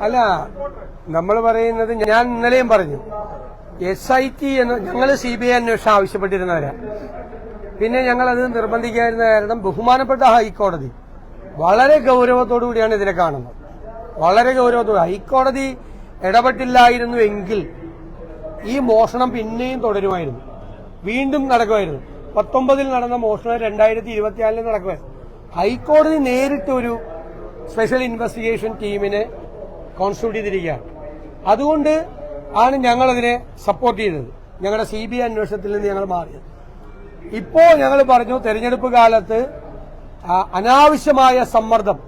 അല്ല, നമ്മൾ പറയുന്നത് ഞാൻ ഇന്നലെയും പറഞ്ഞു, SIT എന്ന് ഞങ്ങൾ CBI അന്വേഷണം ആവശ്യപ്പെട്ടിരുന്നവരാ. പിന്നെ ഞങ്ങളത് നിർബന്ധിക്കാതിരുന്ന കാരണം ബഹുമാനപ്പെട്ട ഹൈക്കോടതി വളരെ ഗൌരവത്തോടു കൂടിയാണ് ഇതിനെ കാണുന്നത്. വളരെ ഗൌരവത്തോടെ ഹൈക്കോടതി ഇടപെട്ടില്ലായിരുന്നു എങ്കിൽ ഈ മോഷണം പിന്നെയും തുടരുമായിരുന്നു, വീണ്ടും നടക്കുമായിരുന്നു. 19 നടന്ന മോഷണം 2024 നടക്കുമായിരുന്നു. ഹൈക്കോടതി നേരിട്ട് ഒരു സ്പെഷ്യൽ ഇൻവെസ്റ്റിഗേഷൻ ടീമിനെ കോൺസ്റ്റിറ്റ്യൂട്ട് ചെയ്തിരിക്കുകയാണ്. അതുകൊണ്ട് ആണ് ഞങ്ങളതിനെ സപ്പോർട്ട് ചെയ്തത്. ഞങ്ങളുടെ CBI അന്വേഷണത്തിൽ നിന്ന് ഞങ്ങൾ മാറിയത്. ഇപ്പോ ഞങ്ങൾ പറഞ്ഞു, തെരഞ്ഞെടുപ്പ് കാലത്ത് അനാവശ്യമായ സമ്മർദ്ദം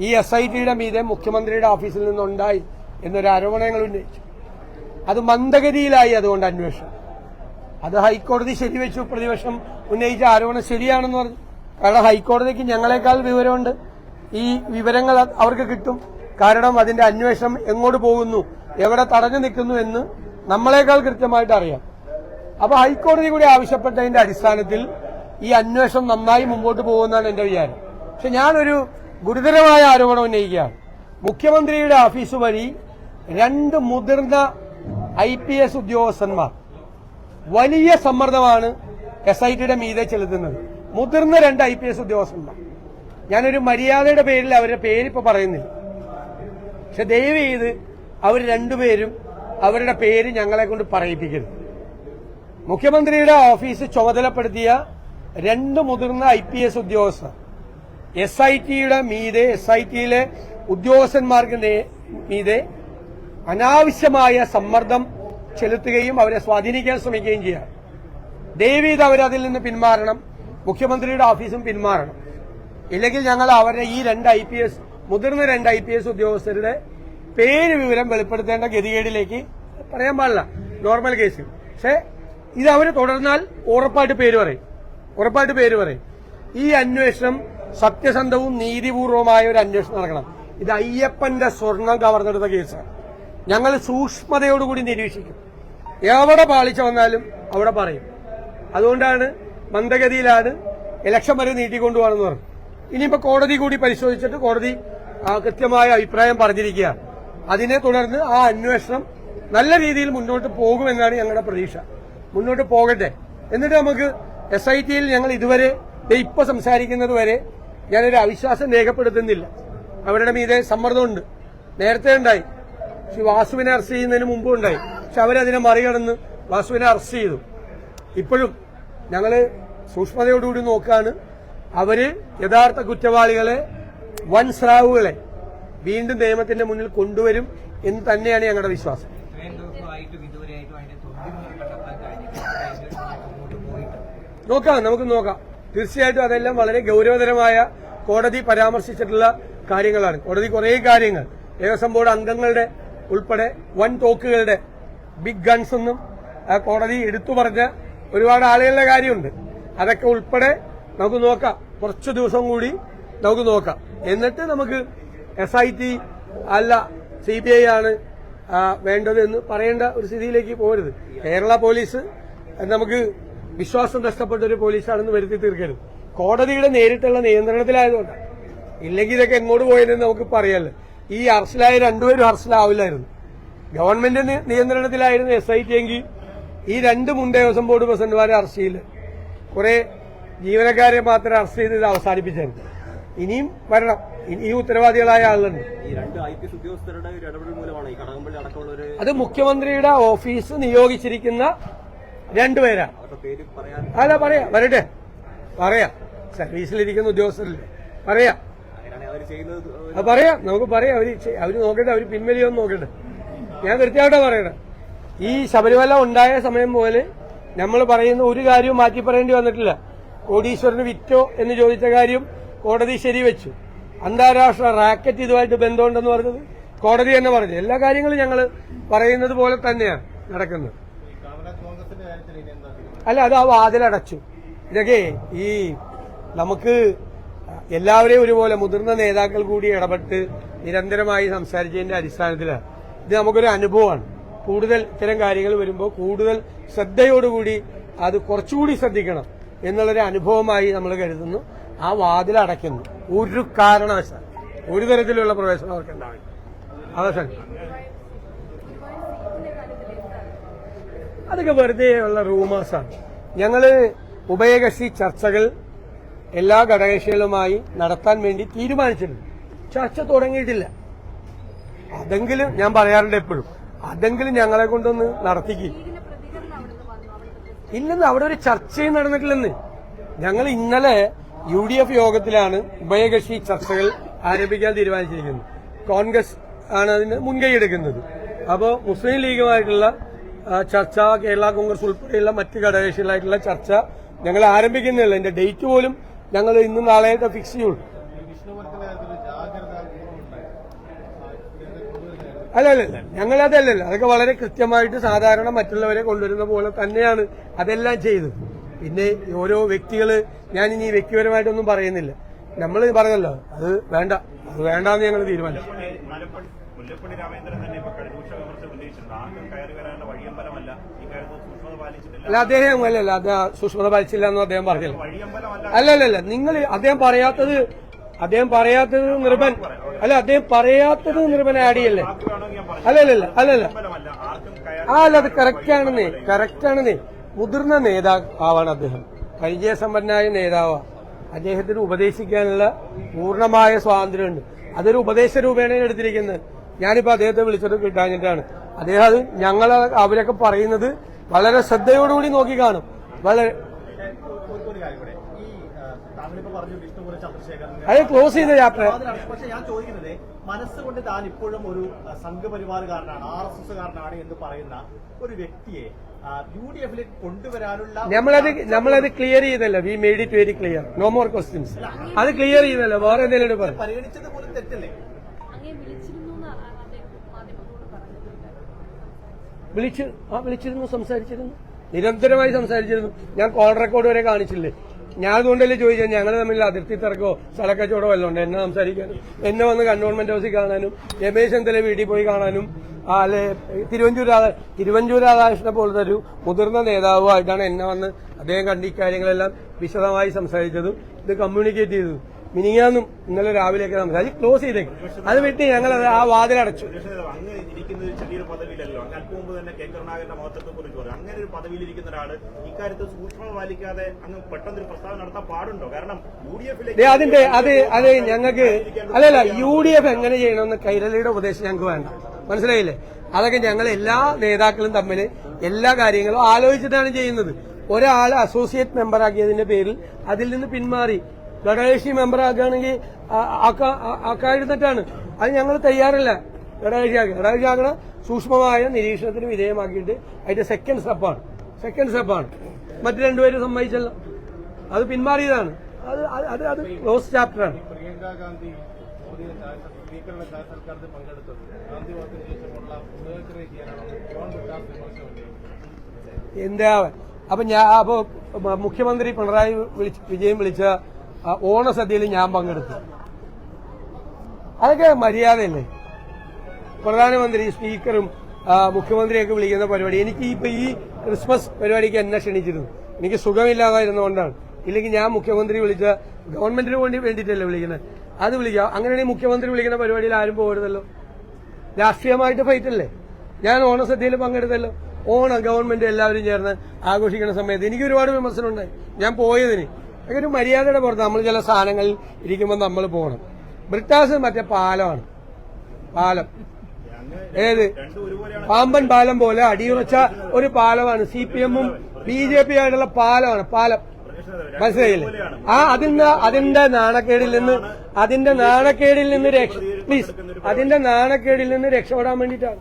ഈ SITയുടെ മീതെ മുഖ്യമന്ത്രിയുടെ ഓഫീസിൽ നിന്നുണ്ടായി എന്നൊരു ആരോപണം ഞങ്ങൾ ഉന്നയിച്ചു. അത് മന്ദഗതിയിലായി. അതുകൊണ്ട് അന്വേഷണം അത് ഹൈക്കോടതി ശരിവെച്ചു. പ്രതിപക്ഷം ഉന്നയിച്ച ആരോപണം ശരിയാണെന്ന് പറഞ്ഞു. കാരണം ഹൈക്കോടതിക്ക് ഞങ്ങളെക്കാൾ വിവരമുണ്ട്. ഈ വിവരങ്ങൾ അവർക്ക് കിട്ടും. കാരണം അതിന്റെ അന്വേഷണം എങ്ങോട്ട് പോകുന്നു, എവിടെ തടഞ്ഞു നിൽക്കുന്നു എന്ന് നമ്മളെക്കാൾ കൃത്യമായിട്ട് അറിയാം. അപ്പൊ ഹൈക്കോടതി കൂടി ആവശ്യപ്പെട്ടതിന്റെ അടിസ്ഥാനത്തിൽ ഈ അന്വേഷണം നന്നായി മുമ്പോട്ട് പോകുമെന്നാണ് എന്റെ വിചാരം. പക്ഷെ ഞാനൊരു ഗുരുതരമായ ആരോപണം ഉന്നയിക്കുകയാണ്. മുഖ്യമന്ത്രിയുടെ ഓഫീസ് വഴി 2 മുതിർന്ന IPS ഉദ്യോഗസ്ഥന്മാർ വലിയ സമ്മർദ്ദമാണ് SITയുടെ മീതെ ചെലുത്തുന്നത്. മുതിർന്ന 2 IPS ഉദ്യോഗസ്ഥന്മാർ. ഞാനൊരു മര്യാദയുടെ പേരിൽ അവരുടെ പേരിപ്പോ പറയുന്നില്ല. പക്ഷെ ദയവ് ചെയ്ത് അവർ രണ്ടുപേരും അവരുടെ പേര് ഞങ്ങളെ കൊണ്ട് പറയിപ്പിക്കരുത്. മുഖ്യമന്ത്രിയുടെ ഓഫീസ് ചുമതലപ്പെടുത്തിയ 2 മുതിർന്ന IPS ഉദ്യോഗസ്ഥർ SITയുടെ മീതെ, SITയിലെ ഉദ്യോഗസ്ഥന്മാർക്ക് മീതെ അനാവശ്യമായ സമ്മർദ്ദം ചെലുത്തുകയും അവരെ സ്വാധീനിക്കാൻ ശ്രമിക്കുകയും ചെയ്യാം. ദയവീത് അവരതിൽ നിന്ന് പിന്മാറണം. മുഖ്യമന്ത്രിയുടെ ഓഫീസും പിന്മാറണം. ഇല്ലെങ്കിൽ ഞങ്ങൾ അവരുടെ ഈ 2 മുതിർന്ന 2 IPS ഉദ്യോഗസ്ഥരുടെ പേര് വിവരം വെളിപ്പെടുത്തേണ്ട ഗതികേടിലേക്ക് പറയാൻ പാടില്ല നോർമൽ കേസിൽ. പക്ഷെ ഇത് അവർ തുടർന്നാൽ ഉറപ്പായിട്ട് പേര് പറയും. ഈ അന്വേഷണം സത്യസന്ധവും നീതിപൂർവമായ ഒരു അന്വേഷണം നടക്കണം. ഇത് അയ്യപ്പന്റെ സ്വർണം കവർന്നെടുത്ത കേസാണ്. ഞങ്ങൾ സൂക്ഷ്മതയോടുകൂടി നിരീക്ഷിക്കും. എവിടെ പാളിച്ച വന്നാലും അവിടെ പറയും. അതുകൊണ്ടാണ് മന്ദഗതിയിലാണ്, ഇലക്ഷൻ വരെ നീട്ടിക്കൊണ്ടുപോകണമെന്ന് പറഞ്ഞു. ഇനിയിപ്പോ കോടതി കൂടി പരിശോധിച്ചിട്ട് കോടതി കൃത്യമായ അഭിപ്രായം പറഞ്ഞിരിക്കുകയാണ്. അതിനെ തുടർന്ന് ആ അന്വേഷണം നല്ല രീതിയിൽ മുന്നോട്ട് പോകുമെന്നാണ് ഞങ്ങളുടെ പ്രതീക്ഷ. മുന്നോട്ട് പോകട്ടെ. എന്നിട്ട് നമുക്ക് SITയിൽ ഞങ്ങൾ ഇതുവരെ ഇപ്പൊ സംസാരിക്കുന്നത് വരെ ഞാനൊരു അവിശ്വാസം രേഖപ്പെടുത്തുന്നില്ല. അവരുടെ മീതെ സമ്മർദ്ദമുണ്ട്. നേരത്തെ ഉണ്ടായി. ശ്രീ വാസുവിനെ അറസ്റ്റ് ചെയ്യുന്നതിന് മുമ്പും ഉണ്ടായി. പക്ഷെ അവരതിനെ മറികടന്ന് വാസുവിനെ അറസ്റ്റ് ചെയ്തു. ഇപ്പോഴും ഞങ്ങൾ സൂക്ഷ്മതയോടുകൂടി നോക്കുകയാണ്. അവര് യഥാർത്ഥ കുറ്റവാളികളെ, വൻ സ്രാവുകളെ വീണ്ടും നിയമത്തിന്റെ മുന്നിൽ കൊണ്ടുവരും എന്ന് തന്നെയാണ് ഞങ്ങളുടെ വിശ്വാസം. നമുക്ക് നോക്കാം. തീർച്ചയായിട്ടും അതെല്ലാം വളരെ ഗൌരവതരമായ കോടതി പരാമർശിച്ചിട്ടുള്ള കാര്യങ്ങളാണ്. കോടതി കുറെ കാര്യങ്ങൾ, ദേവസ്വം ബോർഡ് അംഗങ്ങളുടെ ഉൾപ്പെടെ വൻ തോക്കുകളുടെ ബിഗ് ഗൺസ് ഒന്നും കോടതി എടുത്തു പറഞ്ഞ ഒരുപാട് ആളുകളുടെ കാര്യമുണ്ട്. അതൊക്കെ ഉൾപ്പെടെ നമുക്ക് നോക്കാം. കുറച്ചു ദിവസം കൂടി നമുക്ക് നോക്കാം. എന്നിട്ട് നമുക്ക് SIT അല്ല CBI ആണ് വേണ്ടത് എന്ന് പറയേണ്ട ഒരു സ്ഥിതിയിലേക്ക് പോകരുത്. കേരള പോലീസ് നമുക്ക് വിശ്വാസം നഷ്ടപ്പെട്ട ഒരു പോലീസാണെന്ന് വരുത്തി തീർക്കരുത്. കോടതിയുടെ നേരിട്ടുള്ള നിയന്ത്രണത്തിലായതുകൊണ്ടാണ്. ഇല്ലെങ്കിൽ ഇതൊക്കെ എങ്ങോട്ട് പോയതെന്ന് നമുക്ക് പറയാമല്ലോ. ഈ അറസ്റ്റിലായ 2 പേരും അറസ്റ്റിലാവില്ലായിരുന്നു. ഗവൺമെന്റ് നിയന്ത്രണത്തിലായിരുന്നു SIT എങ്കിൽ ഈ 2 മുൻ ദേവസ്വം ബോർഡ് പ്രസിഡന്റുമാരെ അറസ്റ്റ് ചെയ്യില്ല. കുറെ ജീവനക്കാരെ മാത്രം അറസ്റ്റ് ചെയ്ത് ഇത് അവസാനിപ്പിച്ചായിരുന്നു. ഇനിയും വരണം. ഈ ഉത്തരവാദികളായ ആളുകളുണ്ട്. അത് മുഖ്യമന്ത്രിയുടെ ഓഫീസ് നിയോഗിച്ചിരിക്കുന്ന 2 പേരാണ്. അല്ല, വരട്ടെ, പറയാം. സർവീസിലിരിക്കുന്ന ഉദ്യോഗസ്ഥരല്ലേ, പറയാം. നമുക്ക് പറയാം. അവര് നോക്കട്ടെ, അവര് പിൻവലിയോന്ന് നോക്കട്ടെ. ഞാൻ കൃത്യമായിട്ടാ പറയണം. ഈ ശബരിമല ഉണ്ടായ സമയം പോലെ നമ്മൾ പറയുന്ന ഒരു കാര്യവും മാറ്റി പറയേണ്ടി വന്നിട്ടില്ല. കോടീശ്വരന് വിറ്റോ എന്ന് ചോദിച്ച കാര്യം കോടതി ശരിവെച്ചു. അന്താരാഷ്ട്ര റാക്കറ്റ് ഇതുമായിട്ട് ബന്ധമുണ്ടെന്ന് പറഞ്ഞത് കോടതി തന്നെ പറഞ്ഞു. എല്ലാ കാര്യങ്ങളും ഞങ്ങൾ പറയുന്നത് പോലെ തന്നെയാണ് നടക്കുന്നത്. അല്ല, അത് ആ വാതിലടച്ചു. ഇതൊക്കെ ഈ നമുക്ക് എല്ലാവരെയും ഒരുപോലെ മുതിർന്ന നേതാക്കൾ കൂടി ഇടപെട്ട് നിരന്തരമായി സംസാരിച്ചതിന്റെ അടിസ്ഥാനത്തിലാണ്. ഇത് നമുക്കൊരു അനുഭവമാണ്. കൂടുതൽ ഇത്തരം കാര്യങ്ങൾ വരുമ്പോൾ കൂടുതൽ ശ്രദ്ധയോടുകൂടി അത് കുറച്ചുകൂടി ശ്രദ്ധിക്കണം എന്നുള്ളൊരു അനുഭവമായി നമ്മൾ കരുതുന്നു. ആ വാതിലടയ്ക്കുന്നു. ഒരു കാരണവശാലും ഒരു തരത്തിലുള്ള പ്രവേശനം അവർക്ക് ഉണ്ടാവില്ല. അവസാനം അതൊക്കെ വെറുതെ ഉള്ള റൂമേഴ്സാണ്. ഞങ്ങള് ഉഭയകക്ഷി ചർച്ചകൾ എല്ലാ ഘടകകക്ഷികളുമായി നടത്താൻ വേണ്ടി തീരുമാനിച്ചിട്ടുണ്ട്. ചർച്ച തുടങ്ങിയിട്ടില്ല. അതെങ്കിലും ഞാൻ പറയാറുണ്ട് എപ്പോഴും, അതെങ്കിലും ഞങ്ങളെ കൊണ്ടൊന്ന് നടത്തിക്കും. ഇല്ലെന്ന് അവിടെ ഒരു ചർച്ചയും നടന്നിട്ടില്ലെന്ന്. ഞങ്ങൾ ഇന്നലെ UDF യോഗത്തിലാണ് ഉഭയകക്ഷി ചർച്ചകൾ ആരംഭിക്കാൻ തീരുമാനിച്ചിരിക്കുന്നത്. കോൺഗ്രസ് ആണ് അതിന് മുൻകൈ എടുക്കുന്നത്. അപ്പോൾ മുസ്ലിം ലീഗുമായിട്ടുള്ള ചർച്ച, കേരള കോൺഗ്രസ് ഉൾപ്പെടെയുള്ള മറ്റ് ഘടകകക്ഷികളായിട്ടുള്ള ചർച്ച ഞങ്ങൾ ആരംഭിക്കുന്നില്ല. എന്റെ ഡേറ്റ് പോലും ഞങ്ങൾ ഇന്നും നാളെയായിട്ട് ഫിക്സ് ചെയ്യുള്ളൂ. അല്ലല്ല, ഞങ്ങളതല്ലല്ലോ. അതൊക്കെ വളരെ കൃത്യമായിട്ട് സാധാരണ മറ്റുള്ളവരെ കൊണ്ടുവരുന്ന പോലെ തന്നെയാണ് അതെല്ലാം ചെയ്തത്. പിന്നെ ഓരോ വ്യക്തികള് ഞാനിനി വ്യക്തിപരമായിട്ടൊന്നും പറയുന്നില്ല. നമ്മൾ പറഞ്ഞല്ലോ, അത് വേണ്ടാന്ന് ഞങ്ങൾ തീരുമാനിച്ചു. മുല്ലപ്പള്ളി രാമേന്ദ്രൻ തന്നെ രൂക്ഷ വിമർശനം ഉന്നയിച്ചിട്ടുണ്ട്. ആർക്കും കയറി വരാനുള്ള വഴിയമ്പലമല്ല, ഇക്കാര്യത്തിൽ സൂക്ഷ്മത പാലിച്ചിട്ടില്ല. അല്ല, അദ്ദേഹം അല്ലല്ല, അത് സൂക്ഷ്മത പാലിച്ചില്ല എന്നും അദ്ദേഹം പറഞ്ഞില്ല. അല്ലല്ല, നിങ്ങൾ അദ്ദേഹം പറയാത്തത് അദ്ദേഹം നിർബന്ധം ആഡ് ചെയ്യല്ലേ? അല്ലല്ല, അത് കറക്റ്റാണെന്നേ. മുതിർന്ന നേതാവാണ് അദ്ദേഹം, പരിചയസമ്പന്നനായ നേതാവാണ്. അദ്ദേഹത്തിന് ഉപദേശിക്കാനുള്ള പൂർണ്ണമായ സ്വാതന്ത്ര്യമുണ്ട്. അതൊരു ഉപദേശ രൂപേണ എടുത്തിരിക്കുന്നത്. ഞാനിപ്പോ അദ്ദേഹത്തെ വിളിച്ചത് കിട്ടാഞ്ഞിട്ടാണ്. അദ്ദേഹം അത് അവരൊക്കെ പറയുന്നത് വളരെ ശ്രദ്ധയോടുകൂടി നോക്കി കാണും. വളരെ അത് ക്ലോസ് ചെയ്ത ചാപ്റ്റർ. പക്ഷെ ഞാൻ ചോദിക്കുന്നത്, മനസ്സുകൊണ്ട് താൻ ഇപ്പോഴും ഒരു സംഘപരിവാറുകാരനാണ്, RSSകാരനാണ് എന്ന് പറയുന്ന ഒരു വ്യക്തിയെ UDF കൊണ്ടുവരാനുള്ള നമ്മളത് ക്ലിയർ ചെയ്തല്ലോ. We made it very clear. No more questions. അത് ക്ലിയർ ചെയ്തല്ലോ. വേറെ എന്തെങ്കിലും പരിഗണിച്ചത് പോലും തെറ്റല്ലേ? വിളിച്ചിരുന്നു, സംസാരിച്ചിരുന്നു, നിരന്തരമായി സംസാരിച്ചിരുന്നു. ഞാൻ കോൾ റെക്കോർഡ് വരെ കാണിച്ചില്ലേ. ഞാൻ അതുകൊണ്ടല്ലേ ചോദിച്ചാൽ ഞങ്ങൾ തമ്മിൽ അതിർത്തി തർക്കമോ സ്ഥലക്കച്ചവടോ വല്ലതും ഉണ്ട് എന്നെ സംസാരിക്കാനും, എന്നെ വന്ന് കന്റോൺമെന്റ് ഹൗസിൽ കാണാനും, രമേശ് ചെന്നിത്തല വീട്ടിൽ പോയി കാണാനും, അല്ലെ തിരുവഞ്ചൂർ രാധാകൃഷ്ണനെ പോലത്തെ ഒരു മുതിർന്ന നേതാവുമായിട്ടാണ് എന്നെ വന്ന് അദ്ദേഹം കണ്ട് ഇക്കാര്യങ്ങളെല്ലാം വിശദമായി സംസാരിച്ചതും ഇത് കമ്മ്യൂണിക്കേറ്റ് ചെയ്തത്. മിനിങ്ങാന്നും ഇന്നലെ രാവിലെയൊക്കെ സംസാരിച്ച് ക്ലോസ് ചെയ്തേക്കും. അത് വിട്ട് ഞങ്ങൾ ആ വാതിലടച്ചു. ചെറിയൊരു പദവിയിലല്ലോ, അല്പം മുമ്പ് തന്നെ കെ കരുണാകരന്റെ മഹത്വത്തെ കുറിച്ച് പറഞ്ഞു. അങ്ങനെ ഒരു പദവിയിലിരിക്കുന്ന ഒരാള് ഇക്കാര്യത്തിൽ സൂക്ഷ്മത പാലിക്കാതെ അങ്ങ് പെട്ടെന്നൊരു പ്രസ്താവന നടത്താൻ പാടുണ്ടോ? കാരണം UDFിലേക്ക് അത് ഞങ്ങൾക്ക് അല്ലല്ല, UDF എങ്ങനെ ചെയ്യണമെന്ന് കൈരളിയുടെ ഉപദേശം ഞങ്ങൾക്ക് വേണ്ട. മനസ്സിലായില്ലേ? അതൊക്കെ ഞങ്ങൾ എല്ലാ നേതാക്കളും തമ്മിൽ എല്ലാ കാര്യങ്ങളും ആലോചിച്ചിട്ടാണ് ചെയ്യുന്നത്. ഒരാളെ അസോസിയേറ്റ് മെമ്പർ ആക്കിയതിന്റെ പേരിൽ അതിൽ നിന്ന് പിന്മാറി ഘടകകക്ഷി മെമ്പർ ആക്കുകയാണെങ്കിൽ ആക്കാതിരുന്നിട്ടാണ്. അത് ഞങ്ങൾ തയ്യാറല്ല. ഘടകകക്ഷിയാക്കണ സൂക്ഷ്മമായ നിരീക്ഷണത്തിന് വിധേയമാക്കിയിട്ട് അതിന്റെ സെക്കൻഡ് സ്റ്റെപ്പാണ്. മറ്റു രണ്ടുപേരും സമ്മതിച്ചല്ലോ, അത് പിന്മാറിയതാണ്. അത് ക്ലോസ് ചാപ്റ്ററാണ്. പ്രിയങ്ക ഗാന്ധി സ്പീക്കറുടെ സൽക്കാരത്തിൽ പങ്കെടുത്തത് ഗാന്ധിവാദത്തിന് ശേഷമുള്ള എന്താ അപ്പൊ മുഖ്യമന്ത്രി പിണറായി വിജയൻ വിളിച്ച ഓണസദ്യയിൽ ഞാൻ പങ്കെടുത്തു. അതൊക്കെ മര്യാദയല്ലേ? പ്രധാനമന്ത്രി, സ്പീക്കറും മുഖ്യമന്ത്രിയൊക്കെ വിളിക്കുന്ന പരിപാടി. എനിക്ക് ഈ ക്രിസ്മസ് പരിപാടിക്ക് എന്നെ ക്ഷണിച്ചിരുന്നു. എനിക്ക് സുഖമില്ലാതായിരുന്നുകൊണ്ടാണ്. ഇല്ലെങ്കിൽ ഞാൻ മുഖ്യമന്ത്രി വിളിച്ച ഗവൺമെന്റിന് വേണ്ടിയിട്ടല്ലേ വിളിക്കുന്നത്, അത് വിളിക്കാം. അങ്ങനെയാണെങ്കിൽ മുഖ്യമന്ത്രി വിളിക്കുന്ന പരിപാടിയിൽ ആരും പോകരുതല്ലോ. രാഷ്ട്രീയമായിട്ട് ഫൈറ്റല്ലേ? ഞാൻ ഓണസദ്യയിൽ പങ്കെടുത്തല്ലോ. ഓണം ഗവൺമെന്റ് എല്ലാവരും ചേർന്ന് ആഘോഷിക്കുന്ന സമയത്ത് എനിക്ക് ഒരുപാട് വിമർശനം ഉണ്ടായി. ഞാൻ പോയതിന് അതൊക്കെ ഒരു മര്യാദയുടെ പുറത്ത്. നമ്മൾ ചില സാധനങ്ങളിൽ ഇരിക്കുമ്പോൾ നമ്മൾ പോകണം. ബ്രിട്ടാസ് മറ്റേ പാലമാണ്, പാലം. ഏത് പാമ്പൻ പാലം പോലെ അടിയുറച്ച ഒരു പാലമാണ്. CPM-ഉം BJP ആയിട്ടുള്ള പാലമാണ്. മനസ്സിലായില്ലേ? അതിന്റെ നാണക്കേടിൽ നിന്ന് രക്ഷപ്പെടാൻ വേണ്ടിയിട്ടാണ്.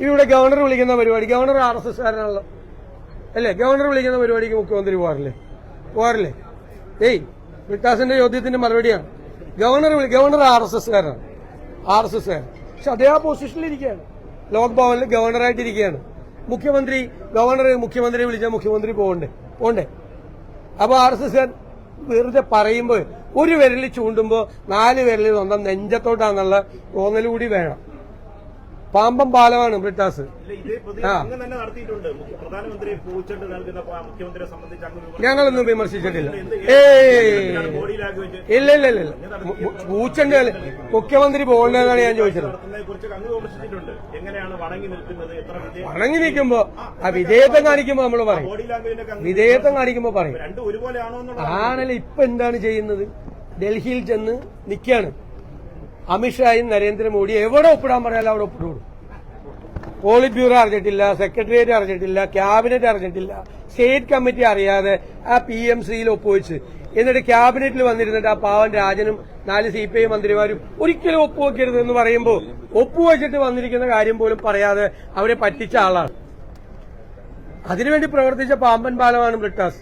ഇവിടെ ഗവർണർ വിളിക്കുന്ന പരിപാടി, ഗവർണർ RSSകാരനാണല്ലോ അല്ലേ? ഗവർണർ വിളിക്കുന്ന പരിപാടിക്ക് മുഖ്യമന്ത്രി പോകാറില്ലേ? വികാസിന്റെ ചോദ്യത്തിന്റെ മറുപടിയാണ്. ഗവർണർ RSSകാരനാണ്. പക്ഷെ അതേ ആ പൊസിഷനിലിരിക്കുകയാണ്. ലോക് ഭവനിൽ ഗവർണറായിട്ടിരിക്കുകയാണ്. മുഖ്യമന്ത്രി വിളിച്ചാൽ മുഖ്യമന്ത്രി പോണ്ടേ? അപ്പൊ RSSകാരൻ വെറുതെ പറയുമ്പോൾ ഒരു വിരലിൽ ചൂണ്ടുമ്പോ 4 വിരലിൽ സ്വന്തം നെഞ്ചത്തോട്ടാന്നുള്ള തോന്നലുകൂടി വേണം. പാമ്പം പാലമാണ് ബ്രിട്ടാസ്. ഇല്ല, ഇതേ പ്രതി അങ്ങ് തന്നെ നടത്തിയിട്ടുണ്ട്. പ്രധാനമന്ത്രിയെ പൂച്ചെണ്ട് നൽകുന്ന മുഖ്യമന്ത്രിയെ സംബന്ധിച്ച് അങ്ങ് ഞങ്ങളൊന്നും വിമർശിച്ചിട്ടില്ല. ബോഡി ലാംഗ്വേജ് ഇല്ല പൂച്ചണ്ട് മുഖ്യമന്ത്രി പോകണ്ടെന്നാണ് ഞാൻ ചോദിച്ചത്. നടത്തുന്നതിനെ കുറിച്ച് അങ്ങ് വിമർശിച്ചിട്ടുണ്ട്. എങ്ങനെയാണ് വണങ്ങി നിൽക്കുന്നത്, എത്ര വണങ്ങി നിൽക്കുമ്പോ ആ വിധേയത്വം കാണിക്കുമ്പോ നമ്മൾ പറയും. ബോഡി ലാംഗ്വേജിനൊക്കെ വിധേയത്വം കാണിക്കുമ്പോ പറയും. രണ്ടും ഒരുപോലെയാണോ എന്നുള്ള ആണല്ലോ. ഇപ്പൊ എന്താണ് ചെയ്യുന്നത്? ഡൽഹിയിൽ ചെന്ന് നിൽക്കുകയാണ്. അമിത്ഷായും നരേന്ദ്രമോദി എവിടെ ഒപ്പിടാൻ പറയാലോ അവിടെ ഒപ്പിടുള്ളൂ. പോളിറ്റ് ബ്യൂറോ അറിഞ്ഞിട്ടില്ല, സെക്രട്ടേറിയറ്റ് അറിഞ്ഞിട്ടില്ല, ക്യാബിനറ്റ് അറിഞ്ഞിട്ടില്ല, സ്റ്റേറ്റ് കമ്മിറ്റി അറിയാതെ ആ PMCയിൽ ഒപ്പുവെച്ച് എന്നിട്ട് ക്യാബിനറ്റിൽ വന്നിരുന്നിട്ട് ആ പാവൻ രാജനും 4 CPI മന്ത്രിമാരും ഒരിക്കലും ഒപ്പുവെക്കരുത് എന്ന് പറയുമ്പോൾ ഒപ്പുവെച്ചിട്ട് വന്നിരിക്കുന്ന കാര്യം പോലും പറയാതെ അവരെ പറ്റിച്ച ആളാണ്. അതിനുവേണ്ടി പ്രവർത്തിച്ച പാമ്പൻ പാലമാണ് ബ്രിട്ടാസ്.